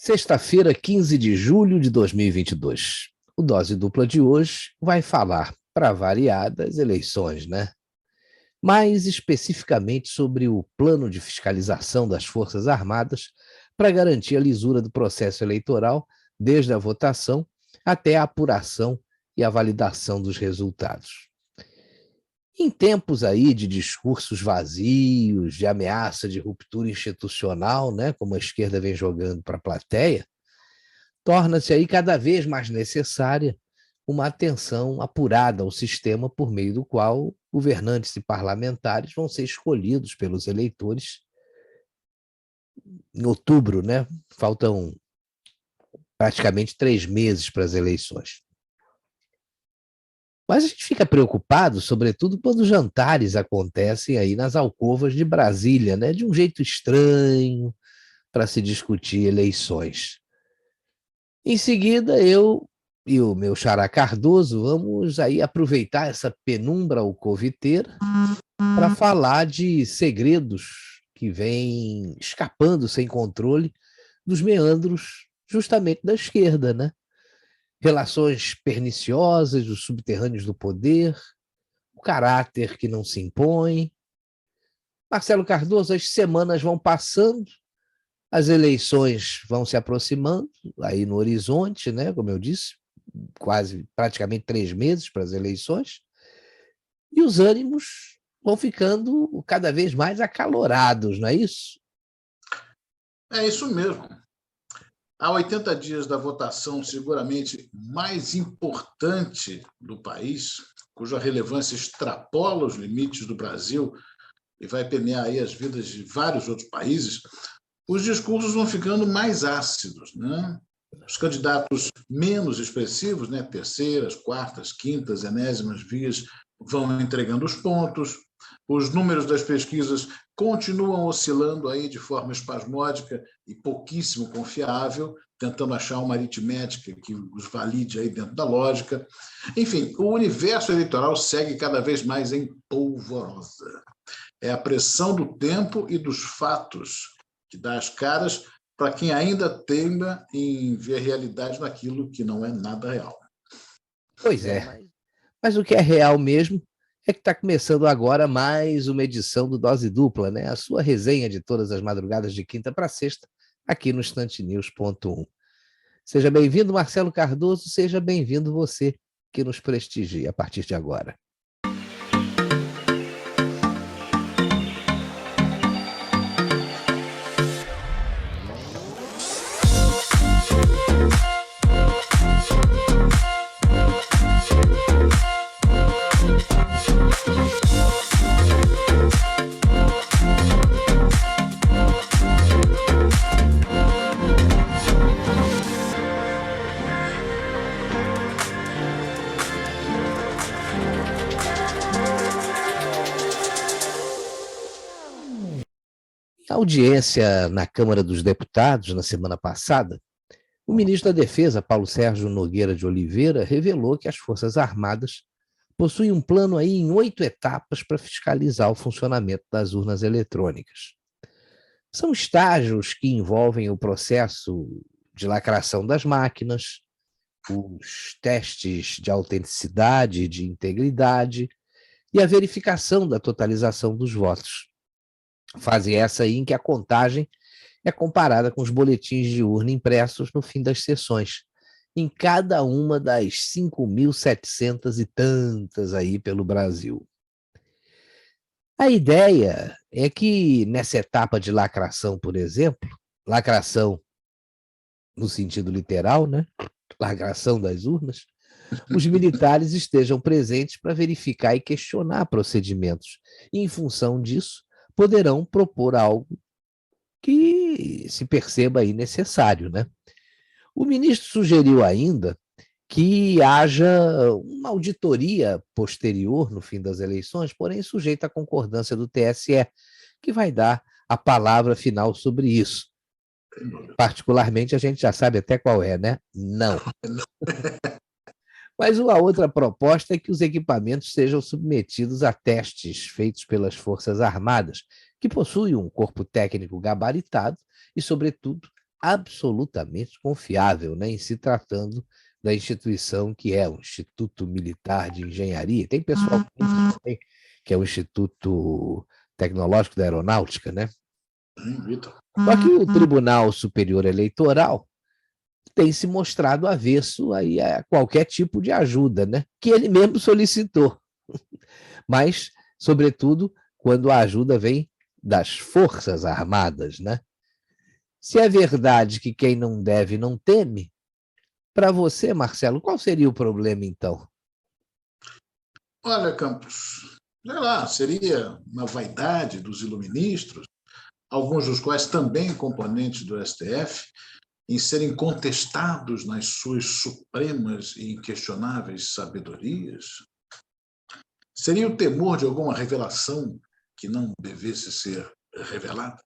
Sexta-feira, 15 de julho de 2022. O Dose Dupla de hoje vai falar, para variar, das eleições, né? Mais especificamente sobre o plano de fiscalização das Forças Armadas para garantir a lisura do processo eleitoral, desde a votação até a apuração e a validação dos resultados. Em tempos aí de discursos vazios, de ameaça de ruptura institucional, né, como a esquerda vem jogando para a plateia, torna-se aí cada vez mais necessária uma atenção apurada ao sistema por meio do qual governantes e parlamentares vão ser escolhidos pelos eleitores em outubro, né? Faltam praticamente 3 meses para as eleições. Mas a gente fica preocupado, sobretudo, quando jantares acontecem aí nas alcovas de Brasília, né? De um jeito estranho para se discutir eleições. Em seguida, eu e o meu xará Cardoso vamos aí aproveitar essa penumbra alcoviteira para falar de segredos que vêm escapando sem controle dos meandros justamente da esquerda, né? Relações perniciosas, os subterrâneos do poder, o caráter que não se impõe. Marcelo Cardoso, as semanas vão passando, as eleições vão se aproximando, aí no horizonte, né, como eu disse, praticamente 3 meses para as eleições, e os ânimos vão ficando cada vez mais acalorados, não é isso? É isso mesmo. Há 80 dias da votação seguramente mais importante do país, cuja relevância extrapola os limites do Brasil e vai permear aí as vidas de vários outros países, os discursos vão ficando mais ácidos, né? Os candidatos menos expressivos, né, terceiras, quartas, quintas, enésimas vias, vão entregando os pontos. Os números das pesquisas continuam oscilando aí de forma espasmódica e pouquíssimo confiável, tentando achar uma aritmética que os valide aí dentro da lógica. Enfim, o universo eleitoral segue cada vez mais em polvorosa. É a pressão do tempo e dos fatos que dá as caras para quem ainda teima em ver realidade naquilo que não é nada real. Pois é, mas o que é real mesmo é que está começando agora mais uma edição do Dose Dupla, né? A sua resenha de todas as madrugadas de quinta para sexta, aqui no instantenews.1. Seja bem-vindo, Marcelo Cardoso, seja bem-vindo você que nos prestigia a partir de agora. Na audiência na Câmara dos Deputados, na semana passada, o ministro da Defesa, Paulo Sérgio Nogueira de Oliveira, revelou que as Forças Armadas possuem um plano aí em 8 etapas para fiscalizar o funcionamento das urnas eletrônicas. São estágios que envolvem o processo de lacração das máquinas, os testes de autenticidade e de integridade e a verificação da totalização dos votos. Fase essa aí em que a contagem é comparada com os boletins de urna impressos no fim das sessões, em cada uma das 5.700 e tantas aí pelo Brasil. A ideia é que nessa etapa de lacração, por exemplo, lacração no sentido literal, né? Lacração das urnas, os militares estejam presentes para verificar e questionar procedimentos. E, em função disso, poderão propor algo que se perceba aí necessário, né? O ministro sugeriu ainda que haja uma auditoria posterior no fim das eleições, porém sujeita à concordância do TSE, que vai dar a palavra final sobre isso. Particularmente, a gente já sabe até qual é, né? Não. Mas uma outra proposta é que os equipamentos sejam submetidos a testes feitos pelas Forças Armadas, que possuem um corpo técnico gabaritado e, sobretudo, absolutamente confiável, né, em se tratando da instituição que é o Instituto Militar de Engenharia. Tem pessoal que diz também que é o Instituto Tecnológico da Aeronáutica, né? Vitor. Só que o Tribunal Superior Eleitoral tem se mostrado avesso aí a qualquer tipo de ajuda, né? Que ele mesmo solicitou. Mas, sobretudo, quando a ajuda vem das Forças Armadas, né? Se é verdade que quem não deve não teme, para você, Marcelo, qual seria o problema então? Olha, Campos, sei lá, seria uma vaidade dos iluministros, alguns dos quais também componentes do STF, em serem contestados nas suas supremas e inquestionáveis sabedorias? Seria o temor de alguma revelação que não devesse ser revelada?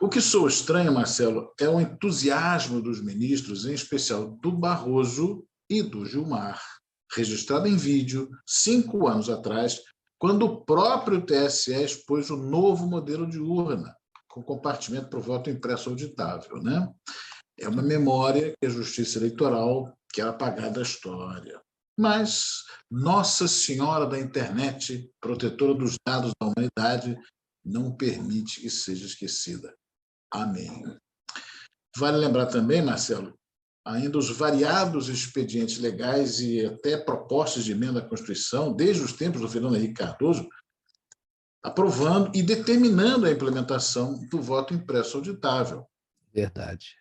O que sou estranho, Marcelo, é o entusiasmo dos ministros, em especial do Barroso e do Gilmar, registrado em vídeo 5 anos atrás, quando o próprio TSE expôs o novo modelo de urna, com compartimento para o voto impresso auditável, né? É uma memória que a Justiça Eleitoral quer apagar da história. Mas Nossa Senhora da Internet, protetora dos dados da humanidade, não permite que seja esquecida. Amém. Vale lembrar também, Marcelo, ainda os variados expedientes legais e até propostas de emenda à Constituição, desde os tempos do Fernando Henrique Cardoso, aprovando e determinando a implementação do voto impresso auditável. Verdade.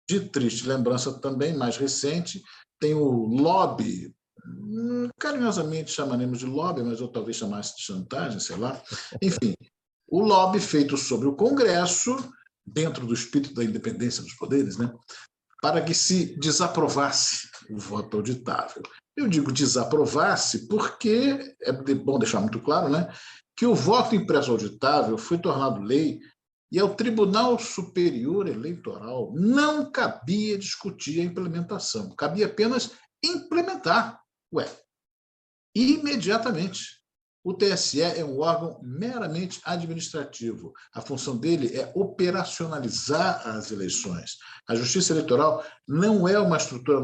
De triste lembrança também, mais recente, tem o lobby, carinhosamente chamaremos de lobby, mas eu talvez chamasse de chantagem, sei lá. Enfim, o lobby feito sobre o Congresso, dentro do espírito da independência dos poderes, né, para que se desaprovasse o voto auditável. Eu digo desaprovasse porque é bom deixar muito claro, né, que o voto impresso auditável foi tornado lei e ao Tribunal Superior Eleitoral não cabia discutir a implementação, cabia apenas implementar. Ué, imediatamente. O TSE é um órgão meramente administrativo. A função dele é operacionalizar as eleições. A Justiça Eleitoral não é uma estrutura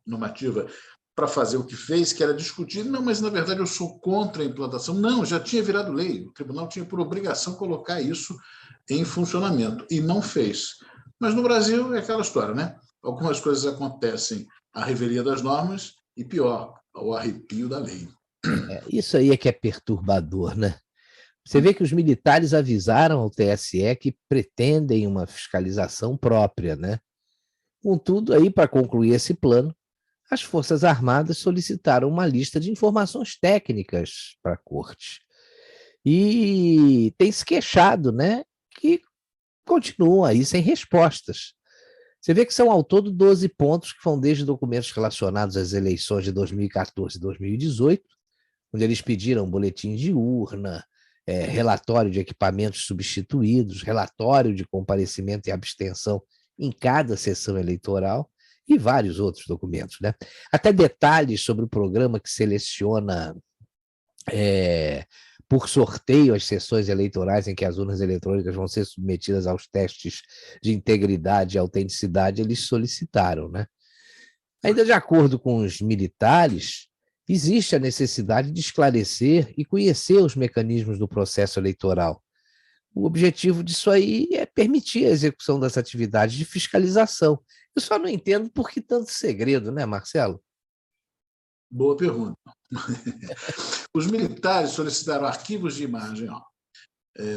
normativa para fazer o que fez, que era discutir. Não, mas na verdade eu sou contra a implantação. Não, já tinha virado lei. O tribunal tinha por obrigação colocar isso em funcionamento e não fez. Mas no Brasil é aquela história, né? Algumas coisas acontecem à revelia das normas e, pior, ao arrepio da lei. Isso aí é que é perturbador, né? Você vê que os militares avisaram ao TSE que pretendem uma fiscalização própria, né? Contudo, aí, para concluir esse plano, as Forças Armadas solicitaram uma lista de informações técnicas para a corte. E tem se queixado, né, que continuam aí sem respostas. Você vê que são ao todo 12 pontos que vão desde documentos relacionados às eleições de 2014 e 2018, onde eles pediram boletim de urna, relatório de equipamentos substituídos, relatório de comparecimento e abstenção em cada sessão eleitoral e vários outros documentos, né? Até detalhes sobre o programa que seleciona por sorteio as sessões eleitorais em que as urnas eletrônicas vão ser submetidas aos testes de integridade e autenticidade, eles solicitaram, né? Ainda de acordo com os militares, existe a necessidade de esclarecer e conhecer os mecanismos do processo eleitoral. O objetivo disso aí é permitir a execução das atividades de fiscalização. Eu só não entendo por que tanto segredo, né, Marcelo? Boa pergunta. Os militares solicitaram arquivos de imagem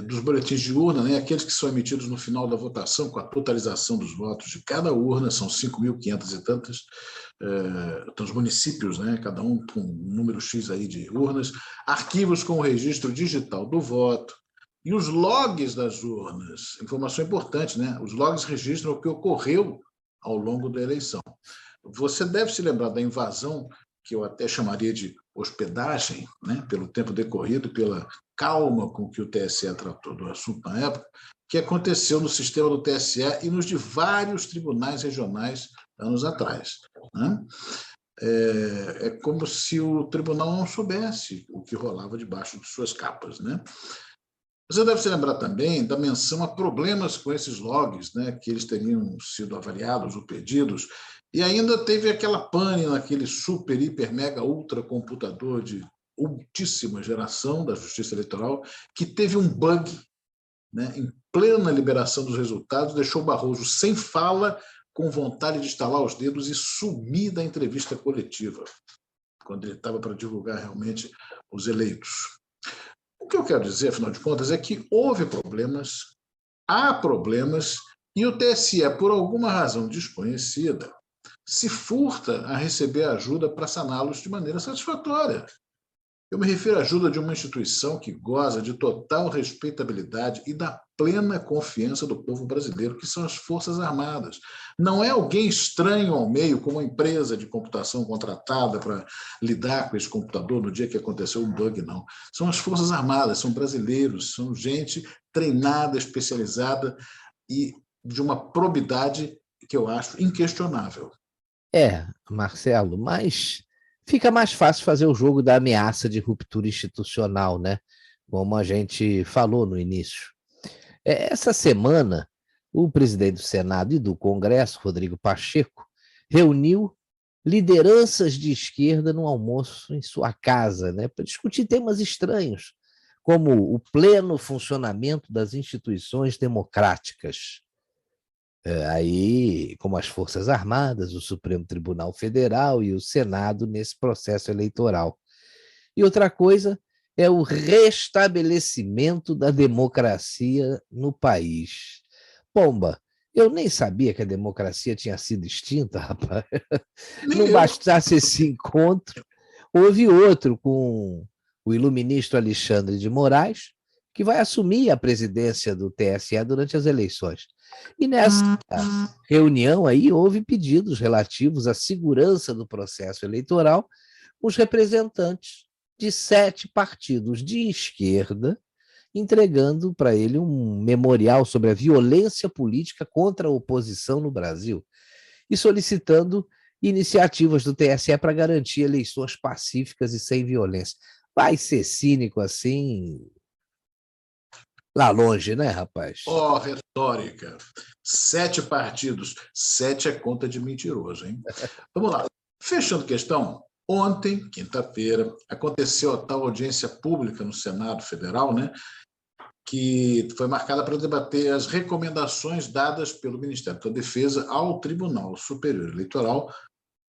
dos boletins de urna, né, aqueles que são emitidos no final da votação, com a totalização dos votos de cada urna, são 5.500 e tantas, os municípios, né, cada um com um número X aí de urnas, arquivos com o registro digital do voto, e os logs das urnas, informação importante, né? Os logs registram o que ocorreu ao longo da eleição. Você deve se lembrar da invasão, que eu até chamaria de hospedagem, né, pelo tempo decorrido, pela calma com que o TSE tratou do assunto na época, que aconteceu no sistema do TSE e nos de vários tribunais regionais anos atrás, né? É como se o tribunal não soubesse o que rolava debaixo de suas capas, né? Você deve se lembrar também da menção a problemas com esses logs, né, que eles teriam sido avaliados ou perdidos, e ainda teve aquela pane naquele super, hiper, mega, ultra computador de ultíssima geração da Justiça Eleitoral, que teve um bug, né, em plena liberação dos resultados, deixou Barroso sem fala, com vontade de estalar os dedos e sumir da entrevista coletiva, quando ele estava para divulgar realmente os eleitos. O que eu quero dizer, afinal de contas, é que houve problemas, há problemas, e o TSE, por alguma razão desconhecida, se furta a receber ajuda para saná-los de maneira satisfatória. Eu me refiro à ajuda de uma instituição que goza de total respeitabilidade e da plena confiança do povo brasileiro, que são as Forças Armadas. Não é alguém estranho ao meio, como uma empresa de computação contratada para lidar com esse computador no dia que aconteceu um bug, não. São as Forças Armadas, são brasileiros, são gente treinada, especializada e de uma probidade que eu acho inquestionável. Marcelo, mas fica mais fácil fazer o jogo da ameaça de ruptura institucional, né? Como a gente falou no início. Essa semana, o presidente do Senado e do Congresso, Rodrigo Pacheco, reuniu lideranças de esquerda num almoço em sua casa, né, para discutir temas estranhos, como o pleno funcionamento das instituições democráticas. Aí, como as Forças Armadas, o Supremo Tribunal Federal e o Senado nesse processo eleitoral. E outra coisa é o restabelecimento da democracia no país. Pomba, eu nem sabia que a democracia tinha sido extinta, rapaz. Nem Não eu. bastasse esse encontro, houve outro com o iluministro Alexandre de Moraes, que vai assumir a presidência do TSE durante as eleições. E nessa reunião aí houve pedidos relativos à segurança do processo eleitoral, os representantes de 7 partidos de esquerda, entregando para ele um memorial sobre a violência política contra a oposição no Brasil e solicitando iniciativas do TSE para garantir eleições pacíficas e sem violência. Vai ser cínico assim lá longe, né, rapaz? Ó, retórica. 7 partidos. 7 é conta de mentiroso, hein? Vamos lá. Fechando questão, ontem, quinta-feira, aconteceu a tal audiência pública no Senado Federal, né, que foi marcada para debater as recomendações dadas pelo Ministério da Defesa ao Tribunal Superior Eleitoral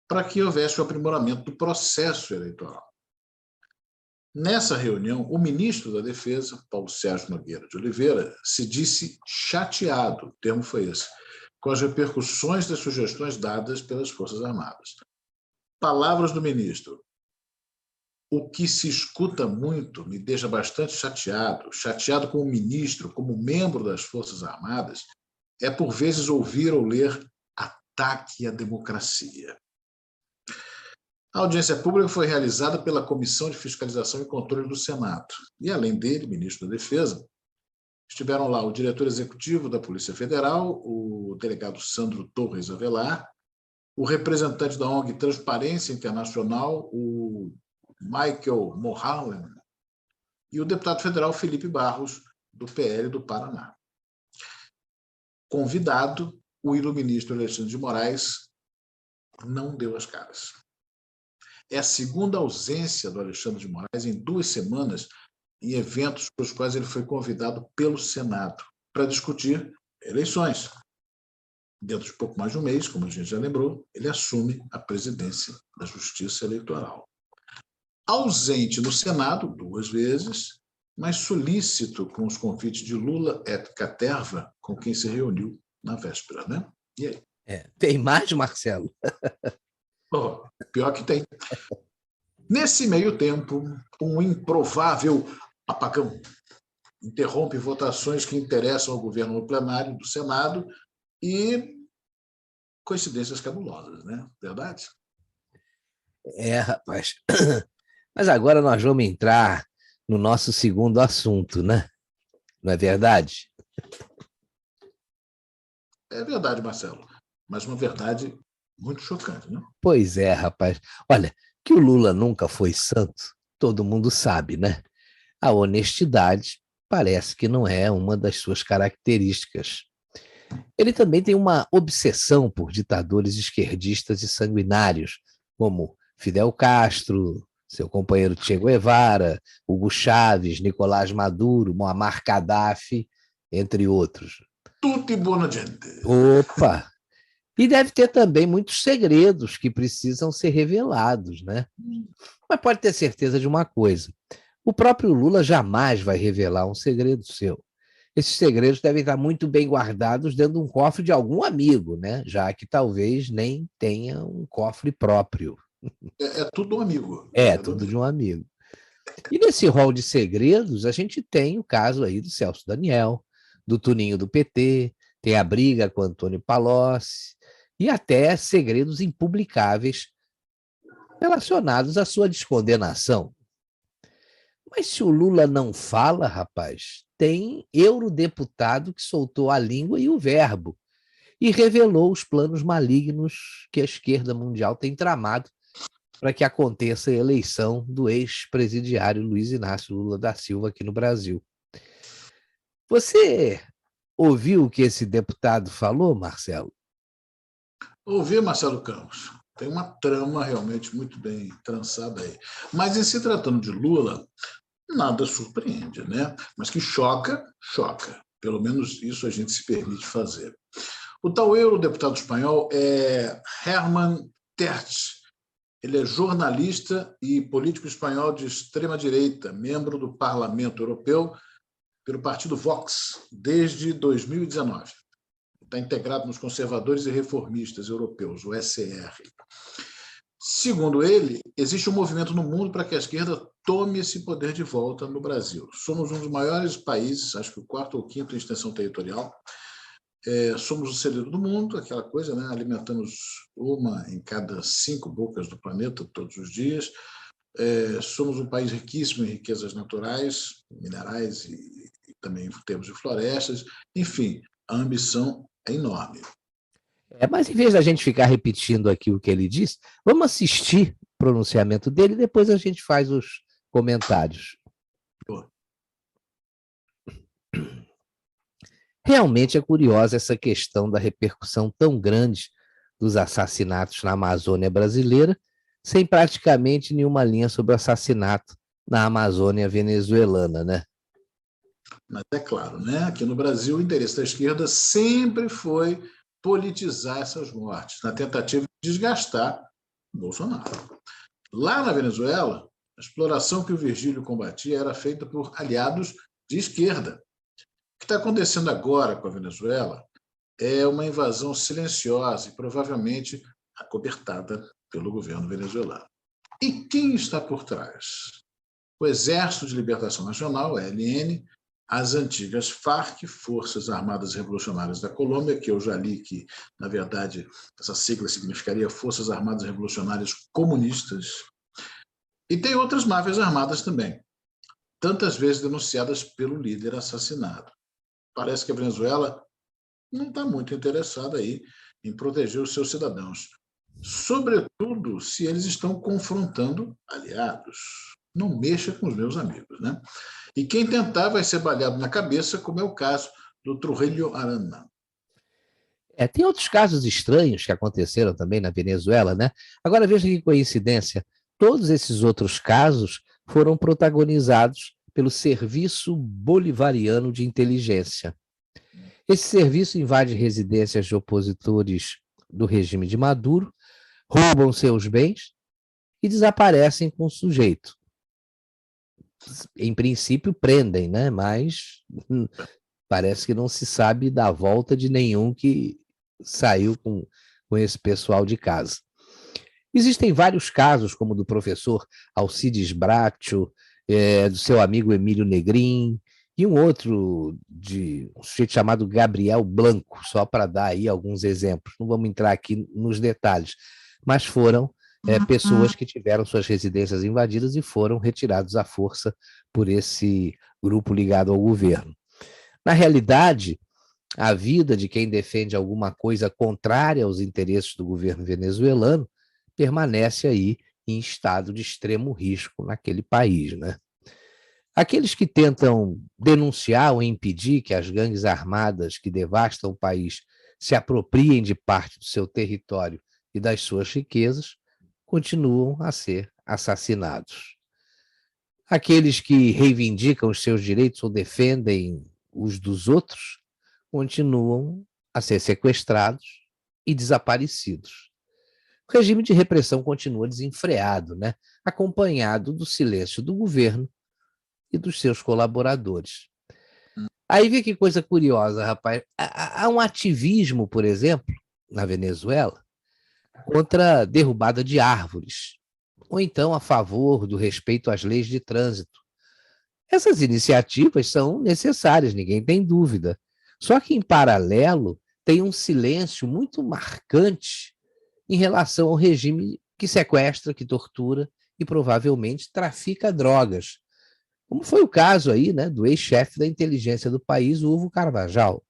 para que houvesse o aprimoramento do processo eleitoral. Nessa reunião, o ministro da Defesa, Paulo Sérgio Nogueira de Oliveira, se disse chateado, o termo foi esse, com as repercussões das sugestões dadas pelas Forças Armadas. Palavras do ministro: o que se escuta muito me deixa bastante chateado com o ministro, como membro das Forças Armadas, é por vezes ouvir ou ler ataque à democracia. A audiência pública foi realizada pela Comissão de Fiscalização e Controle do Senado. E, além dele, ministro da Defesa, estiveram lá o diretor executivo da Polícia Federal, o delegado Sandro Torres Avelar, o representante da ONG Transparência Internacional, o Michael Mohalem, e o deputado federal Felipe Barros, do PL do Paraná. Convidado, o iluministro Alexandre de Moraes não deu as caras. É a segunda ausência do Alexandre de Moraes em 2 semanas em eventos para os quais ele foi convidado pelo Senado para discutir eleições. Dentro de pouco mais de um mês, como a gente já lembrou, ele assume a presidência da Justiça Eleitoral. Ausente no Senado 2 vezes, mas solícito com os convites de Lula et Caterva, com quem se reuniu na véspera, né? E aí? Tem mais, Marcelo? Oh, pior que tem. Nesse meio tempo, um improvável apagão interrompe votações que interessam ao governo no plenário do Senado e coincidências cabulosas, né? Verdade? Rapaz. Mas agora nós vamos entrar no nosso segundo assunto, né? Não é verdade? É verdade, Marcelo. Mas uma verdade muito chocante, né? Pois é, rapaz. Olha, que o Lula nunca foi santo, todo mundo sabe, né? A honestidade parece que não é uma das suas características. Ele também tem uma obsessão por ditadores esquerdistas e sanguinários, como Fidel Castro, seu companheiro Che Guevara, Hugo Chávez, Nicolás Maduro, Muammar Gaddafi, entre outros. Tutti buona gente. Opa! E deve ter também muitos segredos que precisam ser revelados, né? Mas pode ter certeza de uma coisa: o próprio Lula jamais vai revelar um segredo seu. Esses segredos devem estar muito bem guardados dentro de um cofre de algum amigo, né? Já que talvez nem tenha um cofre próprio. É tudo um amigo. É, tudo de um amigo. E nesse rol de segredos, a gente tem o caso aí do Celso Daniel, do Tuninho do PT, tem a briga com Antônio Palocci, e até segredos impublicáveis relacionados à sua descondenação. Mas se o Lula não fala, rapaz, tem eurodeputado que soltou a língua e o verbo e revelou os planos malignos que a esquerda mundial tem tramado para que aconteça a eleição do ex-presidiário Luiz Inácio Lula da Silva aqui no Brasil. Você ouviu o que esse deputado falou, Marcelo? Ouvi, Marcelo Campos. Tem uma trama realmente muito bem trançada aí. Mas em se tratando de Lula, nada surpreende, né? Mas que choca, choca. Pelo menos isso a gente se permite fazer. O tal eurodeputado espanhol é Herman Tertsch. Ele é jornalista e político espanhol de extrema-direita, membro do Parlamento Europeu pelo partido Vox desde 2019. Está integrado nos conservadores e reformistas europeus, o ECR. Segundo ele, existe um movimento no mundo para que a esquerda tome esse poder de volta no Brasil. Somos um dos maiores países, acho que o quarto ou quinto em extensão territorial. Somos o celeiro do mundo, aquela coisa, né? Alimentamos uma em cada 5 bocas do planeta todos os dias. Somos um país riquíssimo em riquezas naturais, minerais e também em termos de florestas. Enfim, a ambição é enorme. Mas em vez da gente ficar repetindo aqui o que ele disse, vamos assistir o pronunciamento dele e depois a gente faz os comentários. Realmente é curiosa essa questão da repercussão tão grande dos assassinatos na Amazônia brasileira, sem praticamente nenhuma linha sobre o assassinato na Amazônia venezuelana, né? Mas é claro, né? Aqui no Brasil, o interesse da esquerda sempre foi politizar essas mortes, na tentativa de desgastar Bolsonaro. Lá na Venezuela, a exploração que o Virgílio combatia era feita por aliados de esquerda. O que está acontecendo agora com a Venezuela é uma invasão silenciosa e provavelmente acobertada pelo governo venezuelano. E quem está por trás? O Exército de Libertação Nacional, o ELN, as antigas FARC, Forças Armadas Revolucionárias da Colômbia, que eu já li que, na verdade, essa sigla significaria Forças Armadas Revolucionárias Comunistas, e tem outras máfias armadas também, tantas vezes denunciadas pelo líder assassinado. Parece que a Venezuela não está muito interessada aí em proteger os seus cidadãos, sobretudo se eles estão confrontando aliados. Não mexa com os meus amigos, né? E quem tentar vai ser baleado na cabeça, como é o caso do Trujillo Arana. Tem outros casos estranhos que aconteceram também na Venezuela, né? Agora veja que coincidência, todos esses outros casos foram protagonizados pelo Serviço Bolivariano de Inteligência. Esse serviço invade residências de opositores do regime de Maduro, roubam seus bens e desaparecem com o sujeito. Em princípio, prendem, né? Mas parece que não se sabe da volta de nenhum que saiu com esse pessoal de casa. Existem vários casos, como o do professor Alcides Braccio, do seu amigo Emílio Negrin, e um outro de um sujeito chamado Gabriel Blanco, só para dar aí alguns exemplos. Não vamos entrar aqui nos detalhes, mas foram pessoas que tiveram suas residências invadidas e foram retirados à força por esse grupo ligado ao governo. Na realidade, a vida de quem defende alguma coisa contrária aos interesses do governo venezuelano permanece aí em estado de extremo risco naquele país, né? Aqueles que tentam denunciar ou impedir que as gangues armadas que devastam o país se apropriem de parte do seu território e das suas riquezas continuam a ser assassinados. Aqueles que reivindicam os seus direitos ou defendem os dos outros continuam a ser sequestrados e desaparecidos. O regime de repressão continua desenfreado, né? Acompanhado do silêncio do governo e dos seus colaboradores. Aí vê que coisa curiosa, rapaz. Há um ativismo, por exemplo, na Venezuela, contra a derrubada de árvores, ou então a favor do respeito às leis de trânsito. Essas iniciativas são necessárias, ninguém tem dúvida. Só que, em paralelo, tem um silêncio muito marcante em relação ao regime que sequestra, que tortura e provavelmente trafica drogas. Como foi o caso aí, né, do ex-chefe da inteligência do país, o Hugo Carvajal.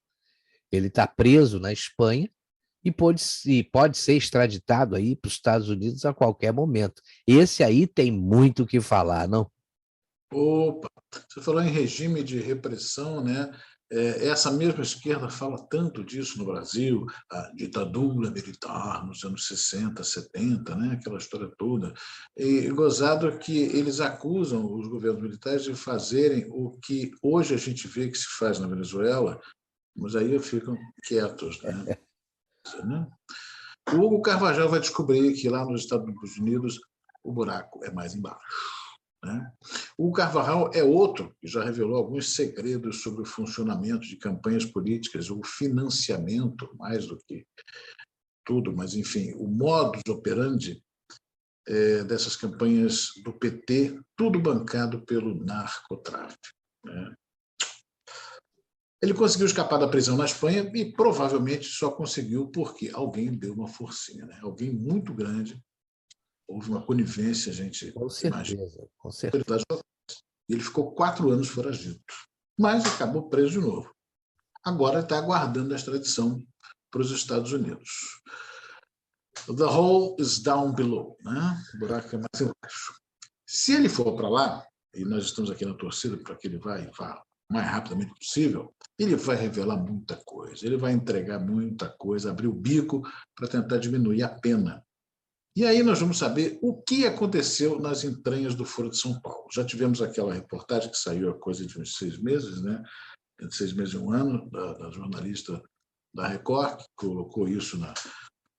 Ele está preso na Espanha e pode ser extraditado aí para os Estados Unidos a qualquer momento. Esse aí tem muito o que falar, não? Opa, você falou em regime de repressão, né? Essa mesma esquerda fala tanto disso no Brasil, a ditadura militar nos anos 60, 70, né? Aquela história toda. E gozado que eles acusam os governos militares de fazerem o que hoje a gente vê que se faz na Venezuela, mas aí ficam quietos, né? O Hugo Carvajal vai descobrir que lá nos Estados Unidos o buraco é mais embaixo, né? O Carvajal é outro que já revelou alguns segredos sobre o funcionamento de campanhas políticas, o financiamento, mais do que tudo, mas, enfim, o modus operandi dessas campanhas do PT, tudo bancado pelo narcotráfico, né? Ele conseguiu escapar da prisão na Espanha e provavelmente só conseguiu porque alguém deu uma forcinha, né? Alguém muito grande, houve uma conivência, a gente Com imagina. certeza, com certeza. Ele ficou 4 anos foragido, mas acabou preso de novo. Agora está aguardando a extradição para os Estados Unidos. The hole is down below, né? O buraco é mais embaixo. Se ele for para lá, e nós estamos aqui na torcida para que ele vá o mais rapidamente possível, ele vai revelar muita coisa, ele vai entregar muita coisa, abrir o bico para tentar diminuir a pena. E aí nós vamos saber o que aconteceu nas entranhas do Foro de São Paulo. Já tivemos aquela reportagem que saiu há coisa de uns 6 meses, né? Entre 6 meses e 1 ano, da jornalista da Record, que colocou isso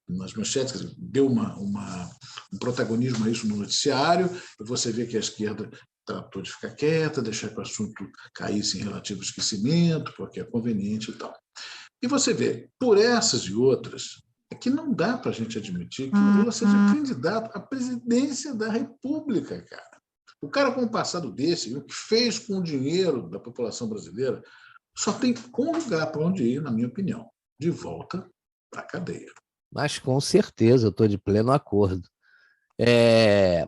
nas manchetes, deu um protagonismo a isso no noticiário, e você vê que a esquerda tratou de ficar quieta, deixar que o assunto caísse em relativo esquecimento, porque é conveniente e tal. E você vê, por essas e outras, é que não dá para a gente admitir que o Lula seja candidato à presidência da República, cara. O cara com um passado desse, o que fez com o dinheiro da população brasileira, só tem um lugar para onde ir, na minha opinião, de volta para a cadeia. Mas com certeza, eu estou de pleno acordo.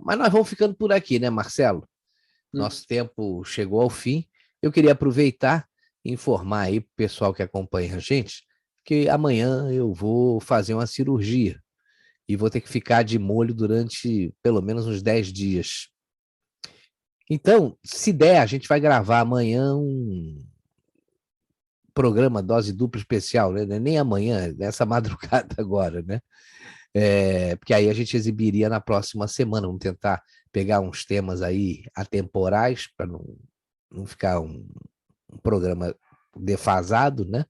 Mas nós vamos ficando por aqui, né, Marcelo? Nosso tempo chegou ao fim. Eu queria aproveitar e informar aí para o pessoal que acompanha a gente que amanhã eu vou fazer uma cirurgia e vou ter que ficar de molho durante pelo menos uns 10 dias. Então, se der, a gente vai gravar amanhã um programa Dose Dupla Especial, né? Nem amanhã, nessa madrugada agora, né? Porque aí a gente exibiria na próxima semana. Vamos tentar pegar uns temas aí atemporais para não ficar um programa defasado, né?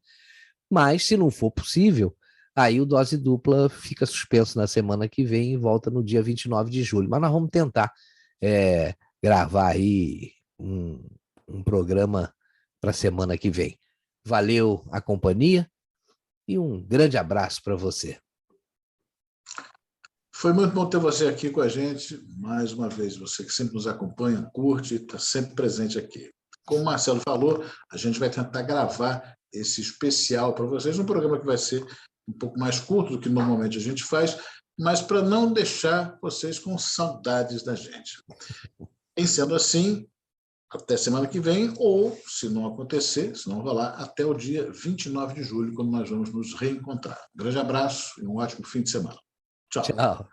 Mas, se não for possível, aí o Dose Dupla fica suspenso na semana que vem e volta no dia 29 de julho. Mas nós vamos tentar gravar aí um programa para a semana que vem. Valeu a companhia e um grande abraço para você. Foi muito bom ter você aqui com a gente. Mais uma vez, você que sempre nos acompanha, curte, está sempre presente aqui. Como o Marcelo falou, a gente vai tentar gravar esse especial para vocês, um programa que vai ser um pouco mais curto do que normalmente a gente faz, mas para não deixar vocês com saudades da gente. Em sendo assim, até semana que vem, ou, se não acontecer, se não rolar, até o dia 29 de julho, quando nós vamos nos reencontrar. Um grande abraço e um ótimo fim de semana. Tchau. Tchau.